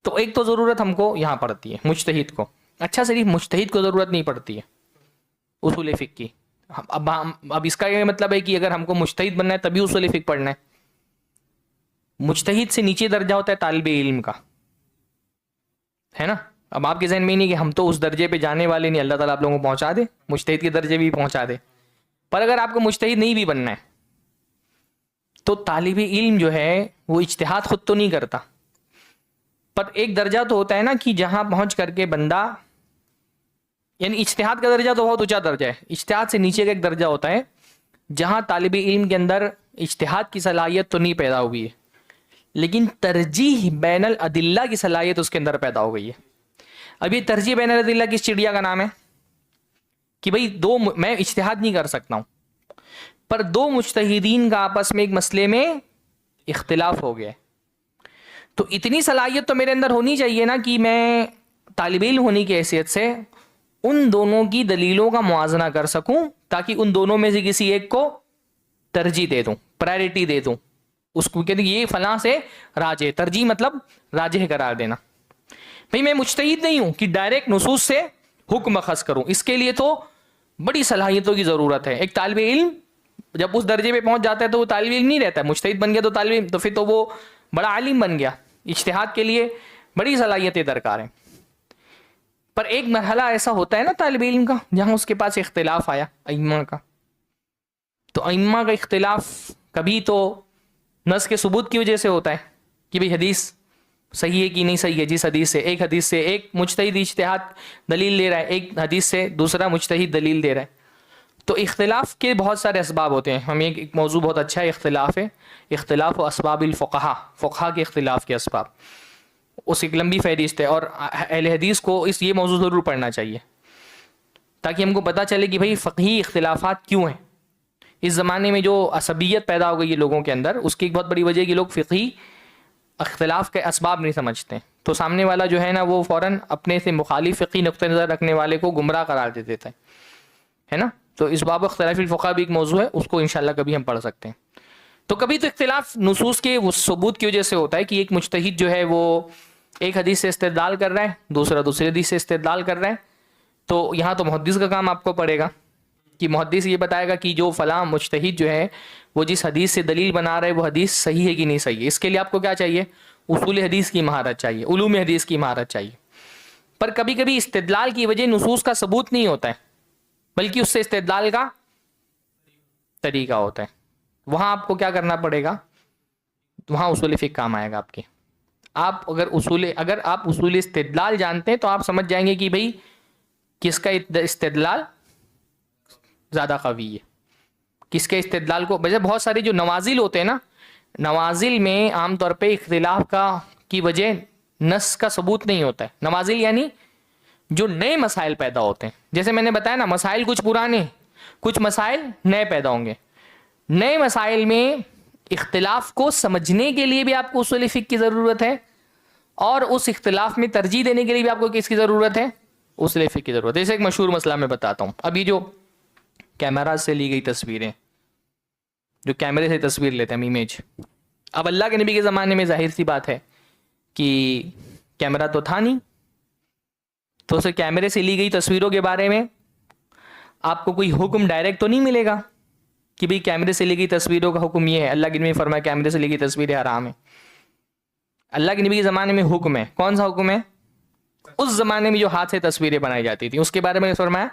تو ایک تو ضرورت ہم کو یہاں پڑتی ہے مجتہد کو. اچھا صرف مجتہد کو ضرورت نہیں پڑتی ہے اصول فقہ کی. اب اس کا یہ مطلب ہے کہ اگر ہم کو مجتہد بننا ہے تبھی اصول فقہ پڑھنا ہے. مجتہد سے نیچے درجہ ہوتا ہے طالب علم کا, ہے نا. اب آپ کے ذہن میں نہیں کہ ہم تو اس درجے پہ جانے والے نہیں, اللہ تعالیٰ آپ لوگوں کو پہنچا دے, مجتہد کے درجے بھی پہنچا دے. پر اگر آپ کو مجتہد نہیں بھی بننا ہے تو طالب علم جو ہے وہ اجتہاد خود تو نہیں کرتا, پر ایک درجہ تو ہوتا ہے نا کہ جہاں پہنچ کر کے بندہ, یعنی اجتہاد کا درجہ تو بہت اونچا درجہ ہے, اجتہاد سے نیچے کا ایک درجہ ہوتا ہے جہاں طالب علم کے اندر اجتہاد کی صلاحیت تو نہیں پیدا ہوئی ہے لیکن ترجیح بین الادلہ کی صلاحیت اس کے اندر پیدا ہو گئی ہے. اب یہ ترجیح بین الادلہ کس چڑیا کا نام ہے کہ بھئی میں اجتہاد نہیں کر سکتا ہوں, پر دو مجتہدین کا آپس میں ایک مسئلے میں اختلاف ہو گیا ہے, تو اتنی صلاحیت تو میرے اندر ہونی چاہیے نا کہ میں طالب علم ہونے کی حیثیت سے ان دونوں کی دلیلوں کا موازنہ کر سکوں تاکہ ان دونوں میں سے کسی ایک کو ترجیح دے دوں, پرائرٹی دے دوں اس کو, کہ یہ فلاں سے راجح, ترجیح مطلب راجح قرار دینا. بھئی میں مجتہد نہیں ہوں کہ ڈائریکٹ نصوص سے حکم اخذ کروں, اس کے لیے تو بڑی صلاحیتوں کی ضرورت ہے. ایک طالب علم جب اس درجے پہ پہنچ جاتا ہے تو وہ طالب علم نہیں رہتا ہے, مجتہد بن گیا تو طالب علم, تو پھر تو وہ بڑا عالم بن گیا. اجتہاد کے لیے بڑی صلاحیتیں درکار ہیں. پر ایک مرحلہ ایسا ہوتا ہے نا طالب علم کا جہاں اس کے پاس اختلاف آیا ائمہ کا, تو ائمہ کا اختلاف کبھی تو نص کے ثبوت کی وجہ سے ہوتا ہے کہ بھئی حدیث صحیح ہے کہ نہیں صحیح ہے. جس حدیث سے ایک حدیث سے ایک مجتہد اجتہاد دلیل لے رہا ہے, ایک حدیث سے دوسرا مجتہد دلیل دے رہا ہے, تو اختلاف کے بہت سارے اسباب ہوتے ہیں. ہمیں ایک موضوع بہت اچھا ہے, اختلاف ہے, اختلاف و اسباب الفقہا, فقہا کے اختلاف کے اسباب, اس ایک لمبی فہرست ہے. اور اہل حدیث کو یہ موضوع ضرور پڑھنا چاہیے تاکہ ہم کو پتہ چلے کہ بھئی فقہی اختلافات کیوں ہیں. اس زمانے میں جو عصبیت پیدا ہو گئی ہے لوگوں کے اندر, اس کی ایک بہت بڑی وجہ ہے کہ لوگ فقہی اختلاف کے اسباب نہیں سمجھتے, تو سامنے والا جو ہے نا وہ فوراً اپنے سے مخالف فقہی نقطہ نظر رکھنے والے کو گمراہ قرار دے دیتا ہے نا. تو اس باب اختلاف الفقہ بھی ایک موضوع ہے, اس کو انشاءاللہ کبھی ہم پڑھ سکتے ہیں. تو کبھی تو اختلاف نصوص کے ثبوت کی وجہ سے ہوتا ہے کہ ایک مجتہد جو ہے وہ ایک حدیث سے استدلال کر رہا ہے, دوسرا دوسری حدیث سے استدلال کر رہا ہے, تو یہاں تو محدث کا کام آپ کو پڑے گا کہ محدث یہ بتائے گا کہ جو فلاں مجتہد جو ہے وہ جس حدیث سے دلیل بنا رہا ہے وہ حدیث صحیح ہے کہ نہیں صحیح ہے. اس کے لیے آپ کو کیا چاہیے, اصول حدیث کی مہارت چاہیے, علوم حدیث کی مہارت چاہیے. پر کبھی کبھی استدلال کی وجہ نصوص کا ثبوت نہیں ہوتا ہے بلکہ اس سے استدلال کا طریقہ ہوتا ہے. وہاں آپ کو کیا کرنا پڑے گا, وہاں اصول فقہ کام آئے گا آپ کے. اگر آپ اصول استدلال جانتے ہیں تو آپ سمجھ جائیں گے کہ بھئی کس کا استدلال زیادہ قوی ہے, کس کے استدلال کو. بہت سارے جو نوازل ہوتے ہیں نا, نوازل میں عام طور پہ اختلاف کی وجہ نص کا ثبوت نہیں ہوتا ہے. نوازل یعنی جو نئے مسائل پیدا ہوتے ہیں, جیسے میں نے بتایا نا, مسائل کچھ پرانے, کچھ مسائل نئے پیدا ہوں گے. نئے مسائل میں اختلاف کو سمجھنے کے لیے بھی آپ کو اصول فقہ کی ضرورت ہے, اور اس اختلاف میں ترجیح دینے کے لیے بھی آپ کو کس کی ضرورت ہے, اصول فقہ کی ضرورت ہے. جیسے ایک مشہور مسئلہ میں بتاتا ہوں. ابھی جو کیمرہ سے لی گئی تصویریں, جو کیمرے سے تصویر لیتے ہیں امیج, اب اللہ کے نبی کے زمانے میں ظاہر سی بات ہے کہ کیمرہ تو تھا نہیں, تو اسے کیمرے سے لی گئی تصویروں کے بارے میں آپ کو کوئی حکم ڈائریکٹ تو نہیں ملے گا کہ بھئی کیمرے سے لی گئی تصویروں کا حکم یہ ہے. اللہ کے نبی نے فرمایا کیمرے سے لی گئی تصویریں حرام ہیں. اللہ کے نبی کے زمانے میں حکم ہے, کون سا حکم ہے, اس زمانے میں جو ہاتھ سے تصویریں بنائی جاتی تھیں اس کے بارے میں فرمایا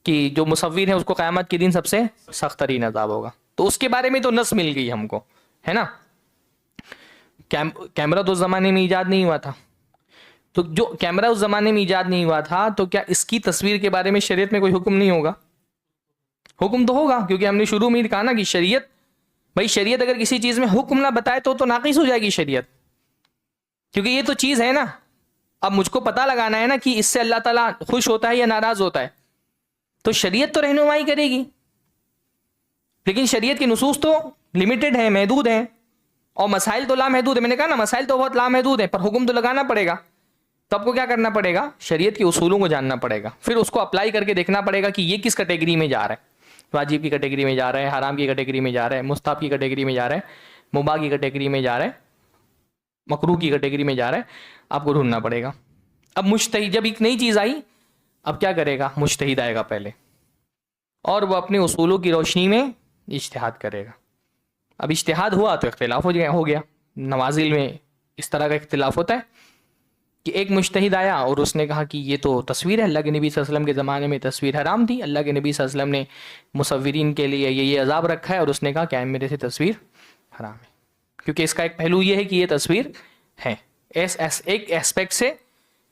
کہ جو مصور ہے اس کو قیامت کے دن سب سے سخت ترین عذاب ہوگا. تو اس کے بارے میں تو نص مل گئی ہم کو, ہے نا. کیمرہ تو اس زمانے میں ایجاد نہیں ہوا تھا, تو جو کیمرہ اس زمانے میں ایجاد نہیں ہوا تھا تو کیا اس کی تصویر کے بارے میں شریعت میں کوئی حکم نہیں ہوگا؟ حکم تو ہوگا, کیونکہ ہم نے شروع میں کہا نا کہ شریعت, بھائی شریعت اگر کسی چیز میں حکم نہ بتائے تو ناقص ہو جائے گی شریعت, کیونکہ یہ تو چیز ہے نا. اب مجھ کو پتہ لگانا ہے نا کہ اس سے اللہ تعالیٰ خوش ہوتا ہے یا ناراض ہوتا ہے, تو شریعت تو رہنمائی کرے گی, لیکن شریعت کی نصوص تو لمیٹڈ ہیں, محدود ہیں, اور مسائل تو لامحدود ہیں. میں نے کہا نا مسائل تو بہت لامحدود ہیں, پر حکم تو لگانا پڑے گا. تو آپ کو کیا کرنا پڑے گا, شریعت کے اصولوں کو جاننا پڑے گا, پھر اس کو اپلائی کر کے دیکھنا پڑے گا کہ یہ کس کیٹیگری میں جا رہا ہے, واجب کی کیٹیگری میں جا رہا ہے, حرام کی کیٹیگری میں جا رہا ہے, مستحب کی کیٹیگری میں جا رہا ہے, مباح کی کیٹیگری میں جا رہا ہے. مکروہ کی کیٹیگری میں جا رہا ہے، آپ کو ڈھونڈنا پڑے گا. اب مجتہد، جب ایک نئی چیز آئی اب کیا کرے گا؟ مجتہد آئے گا پہلے، اور وہ اپنے اصولوں کی روشنی میں اجتہاد کرے گا. اب اجتہاد ہوا تو اختلاف ہو گیا. نوازل میں اس طرح کا اختلاف ہوتا ہے کہ ایک مجتہد آیا اور اس نے کہا کہ یہ تو تصویر ہے، اللہ کے نبی صلی اللہ علیہ وسلم کے زمانے میں تصویر حرام تھی، اللہ کے نبی صلی اللہ علیہ وسلم نے مصورین کے لیے یہ عذاب رکھا ہے، اور اس نے کہا کہ میرے سے تصویر حرام ہے، کیونکہ اس کا ایک پہلو یہ ہے کہ یہ تصویر ہے، ایک ایسپیکٹ سے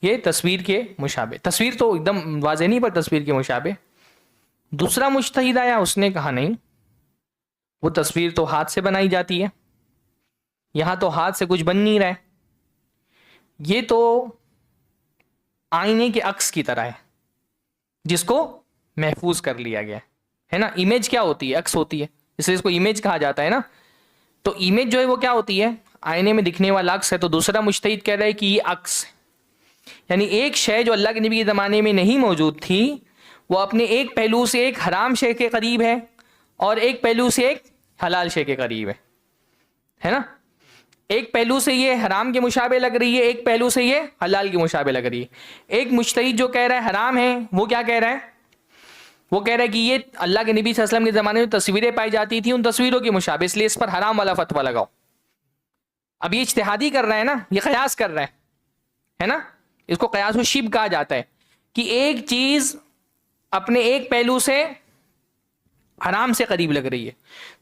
یہ تصویر کے مشابہ، تصویر تو ایک دم واضح نہیں پر تصویر کے مشابہ. دوسرا مجتہد آیا، اس نے کہا نہیں، وہ تصویر تو ہاتھ سے بنائی جاتی ہے، یہاں تو ہاتھ سے کچھ بن نہیں رہا ہے، یہ تو آئینے کے عکس کی طرح ہے جس کو محفوظ کر لیا گیا ہے نا. امیج کیا ہوتی ہے؟ عکس ہوتی ہے، اس لیے اس کو امیج کہا جاتا ہے نا. تو امیج جو ہے وہ کیا ہوتی ہے؟ آئینے میں دکھنے والا عکس ہے. تو دوسرا مجتہد کہہ رہا ہے کہ یہ عکس ہے، یعنی ایک شے جو اللہ کے نبی کے زمانے میں نہیں موجود تھی، وہ اپنے ایک پہلو سے ایک حرام شے کے قریب ہے اور ایک پہلو سے ایک حلال شے کے قریب ہے نا. ایک پہلو سے یہ حرام کے مشابہ لگ رہی ہے، ایک پہلو سے یہ حلال کے مشابہ لگ رہی ہے. ایک مجتہد جو کہہ رہا ہے حرام ہے، وہ کیا کہہ رہا ہے؟ وہ کہہ رہا ہے کہ یہ اللہ کے نبی صلی اللہ علیہ وسلم کے زمانے میں تصویریں پائی جاتی تھیں، ان تصویروں کے مشابہ، اس لیے اس پر حرام والا فتویٰ لگاؤ. اب یہ اجتہادی کر رہا ہے نا، یہ قیاس کر رہا ہے نا. اس کو قیاس و شبہ کہا جاتا ہے کہ ایک چیز اپنے ایک پہلو سے حرام سے قریب لگ رہی ہے.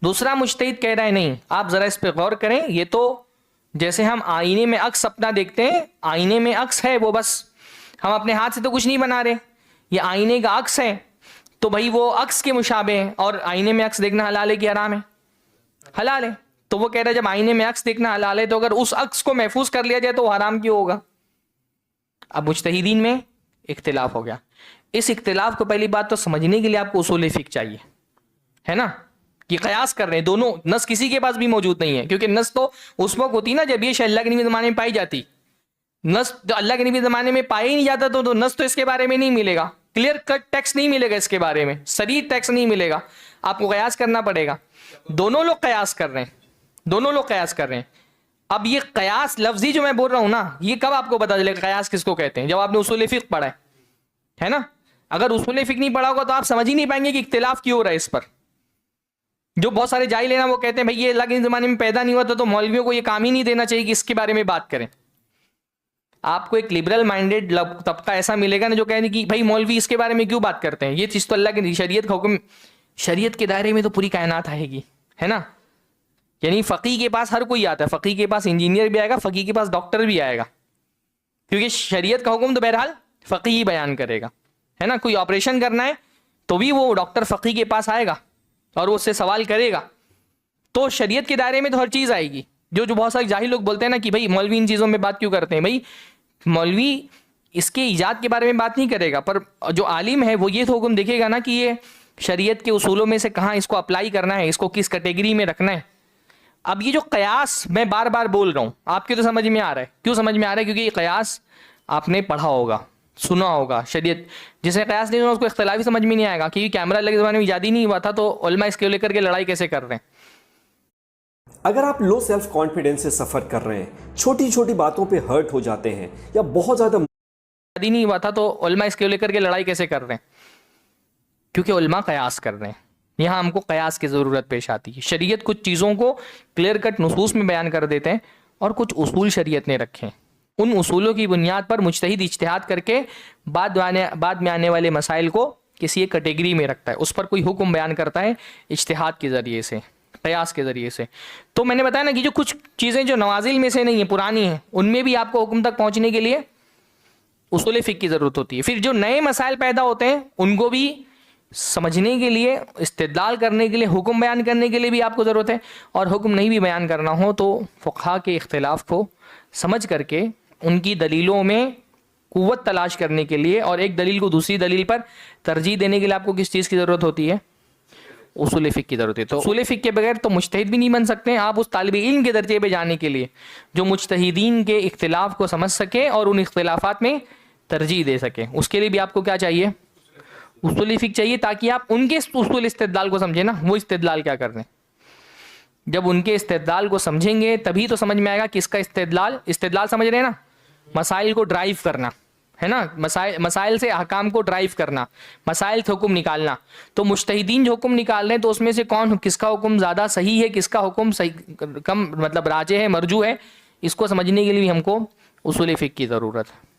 دوسرا مجتہد کہہ رہا ہے نہیں، آپ ذرا اس پہ غور کریں، یہ تو جیسے ہم آئینے میں عکس اپنا دیکھتے ہیں، آئینے میں عکس ہے، وہ بس ہم اپنے ہاتھ سے تو کچھ نہیں بنا رہے، یہ آئینے کا عکس ہے، تو بھائی وہ عکس کے مشابہ ہے. اور آئینے میں عکس دیکھنا حلال ہے کہ حرام ہے؟ حلال ہے. تو وہ کہہ رہا ہے جب آئینے میں عکس دیکھنا حلال ہے تو اگر اس عکس کو محفوظ کر لیا جائے تو وہ حرام کیوں ہوگا؟ اب مجتہدین میں اختلاف ہو گیا. اس اختلاف کو پہلی بات تو سمجھنے کے لیے آپ کو اصول فقہ چاہیے، ہے نا، کہ قیاس کر رہے ہیں دونوں. نص کسی کے پاس بھی موجود نہیں ہے، کیونکہ نص تو اس وقت ہوتی نا جب یہ شے اللہ کے نبی زمانے میں پائی جاتی. نص تو اللہ کے نبی زمانے میں پایا ہی نہیں جاتا تو نص تو اس کے بارے میں نہیں ملے گا، کلیئر کٹ ٹیکسٹ نہیں ملے گا، اس کے بارے میں صریح ٹیکسٹ نہیں ملے گا، آپ کو قیاس کرنا پڑے گا. دونوں لوگ قیاس کر رہے ہیں، دونوں لوگ قیاس کر رہے ہیں. اب یہ قیاس لفظی جو میں بول رہا ہوں نا، یہ کب آپ کو پتا چلے گا قیاس کس کو کہتے ہیں؟ جب آپ نے اصول فقہ پڑھا ہے نا. اگر اصول فقہ نہیں پڑھا ہوگا تو آپ سمجھ ہی نہیں پائیں گے کہ اختلاف کیوں ہو رہا ہے اس پر. جو بہت سارے جاہل ہیں نا، وہ کہتے ہیں بھائی یہ اللہ کے زمانے میں پیدا نہیں ہوا تھا تو مولویوں کو یہ کام ہی نہیں دینا چاہیے کہ اس کے بارے میں بات کریں. آپ کو ایک لبرل مائنڈیڈ طبقہ ایسا ملے گا نا جو کہنے کہ بھائی مولوی اس کے بارے میں کیوں بات کرتے ہیں، یہ چیز تو اللہ کی شریعت کا حکم، شریعت کے دائرے میں تو پوری کائنات آئے گی، ہے نا. یعنی فقیہ کے پاس ہر کوئی آتا ہے، فقیہ کے پاس انجینئر بھی آئے گا، فقیہ کے پاس ڈاکٹر بھی آئے گا، کیونکہ شریعت کا حکم تو بہرحال فقیہ ہی بیان کرے گا، ہے نا. کوئی آپریشن کرنا ہے تو بھی وہ ڈاکٹر فقیہ کے پاس آئے گا اور وہ اس سے سوال کرے گا. تو شریعت کے دائرے میں تو ہر چیز آئے گی. جو بہت سارے جاہل لوگ بولتے ہیں نا کہ بھائی مولوی ان چیزوں میں بات کیوں کرتے ہیں، بھائی مولوی اس کے ایجاد کے بارے میں بات نہیں کرے گا، پر جو عالم ہے وہ یہ تو حکم دیکھے گا نا کہ یہ شریعت کے اصولوں میں سے کہاں اس کو اپلائی کرنا ہے، اس کو کس کیٹیگری میں رکھنا ہے. اب یہ جو قیاس میں بار بار بول رہا ہوں، آپ کے تو سمجھ میں آ رہا ہے. کیوں سمجھ میں آ رہا ہے؟ کیونکہ یہ قیاس آپ نے پڑھا ہوگا، سنا ہوگا. شریعت جس نے قیاس نہیں سنا اس کو اختلافی سمجھ میں نہیں آئے گا، کیونکہ کیمرہ اللہ کے زمانے میں ایجاد ہی نہیں ہوا تھا تو علماء اس کو لے کر کے لڑائی کیسے کر رہے ہیں. اگر آپ لو سیلف کانفیڈنس سے سفر کر رہے ہیں، چھوٹی چھوٹی باتوں پہ ہرٹ ہو جاتے ہیں، یا بہت زیادہ ایجاد ہی نہیں ہوا تھا تو علماء اس کو لے کر کے لڑائی کیسے کر رہے ہیں؟ کیونکہ علماء قیاس کر رہے ہیں. یہاں ہم کو قیاس کی ضرورت پیش آتی ہے. شریعت کچھ چیزوں کو کلیئر کٹ نصوص میں بیان کر دیتے ہیں اور کچھ اصول شریعت نے رکھے ہیں. ان اصولوں کی بنیاد پر مجتہد اجتہاد کر کے بعد میں آنے والے مسائل کو کسی ایک کیٹیگری میں رکھتا ہے، اس پر کوئی حکم بیان کرتا ہے اجتہاد کے ذریعے سے، قیاس کے ذریعے سے. تو میں نے بتایا نا کہ جو کچھ چیزیں جو نوازل میں سے نہیں ہیں، پرانی ہیں، ان میں بھی آپ کو حکم تک پہنچنے کے لیے اصول فقہ کی ضرورت ہوتی ہے. پھر جو نئے مسائل پیدا ہوتے ہیں ان کو بھی سمجھنے کے لیے، استدلال کرنے کے لیے، حکم بیان کرنے کے لیے بھی آپ کو ضرورت ہے. اور حکم نہیں بھی بیان کرنا ہو تو فقہا کے اختلاف کو سمجھ کر کے ان کی دلیلوں میں قوت تلاش کرنے کے لیے اور ایک دلیل کو دوسری دلیل پر ترجیح دینے کے لیے آپ کو کس چیز کی ضرورت ہوتی ہے؟ اصول فقہ کی ضرورت ہے. تو اصول فقہ کے بغیر تو مجتہد بھی نہیں بن سکتے. آپ اس طالب علم کے درجے پہ جانے کے لیے جو مجتہدین کے اختلاف کو سمجھ سکے اور ان اختلافات میں ترجیح دے سکے، اس کے لیے بھی آپ کو کیا چاہیے؟ اصول فقہ چاہیے، تاکہ آپ ان کے اصول استدلال کو سمجھیں نا، وہ استدلال کیا کر رہے ہیں. جب ان کے استدلال کو سمجھیں گے تبھی تو سمجھ میں آئے گا کس کا استدلال سمجھ رہے ہیں نا، مسائل کو ڈرائیو کرنا ہے نا، مسائل سے احکام کو ڈرائیو کرنا، مسائل سے حکم نکالنا. تو مجتہدین جو حکم نکال رہے ہیں تو اس میں سے کس کا حکم زیادہ صحیح ہے، کس کا حکم صحیح کم مطلب راجح ہے، مرجو ہے، اس کو سمجھنے کے لیے بھی ہم کو اصول فقہ کی ضرورت ہے.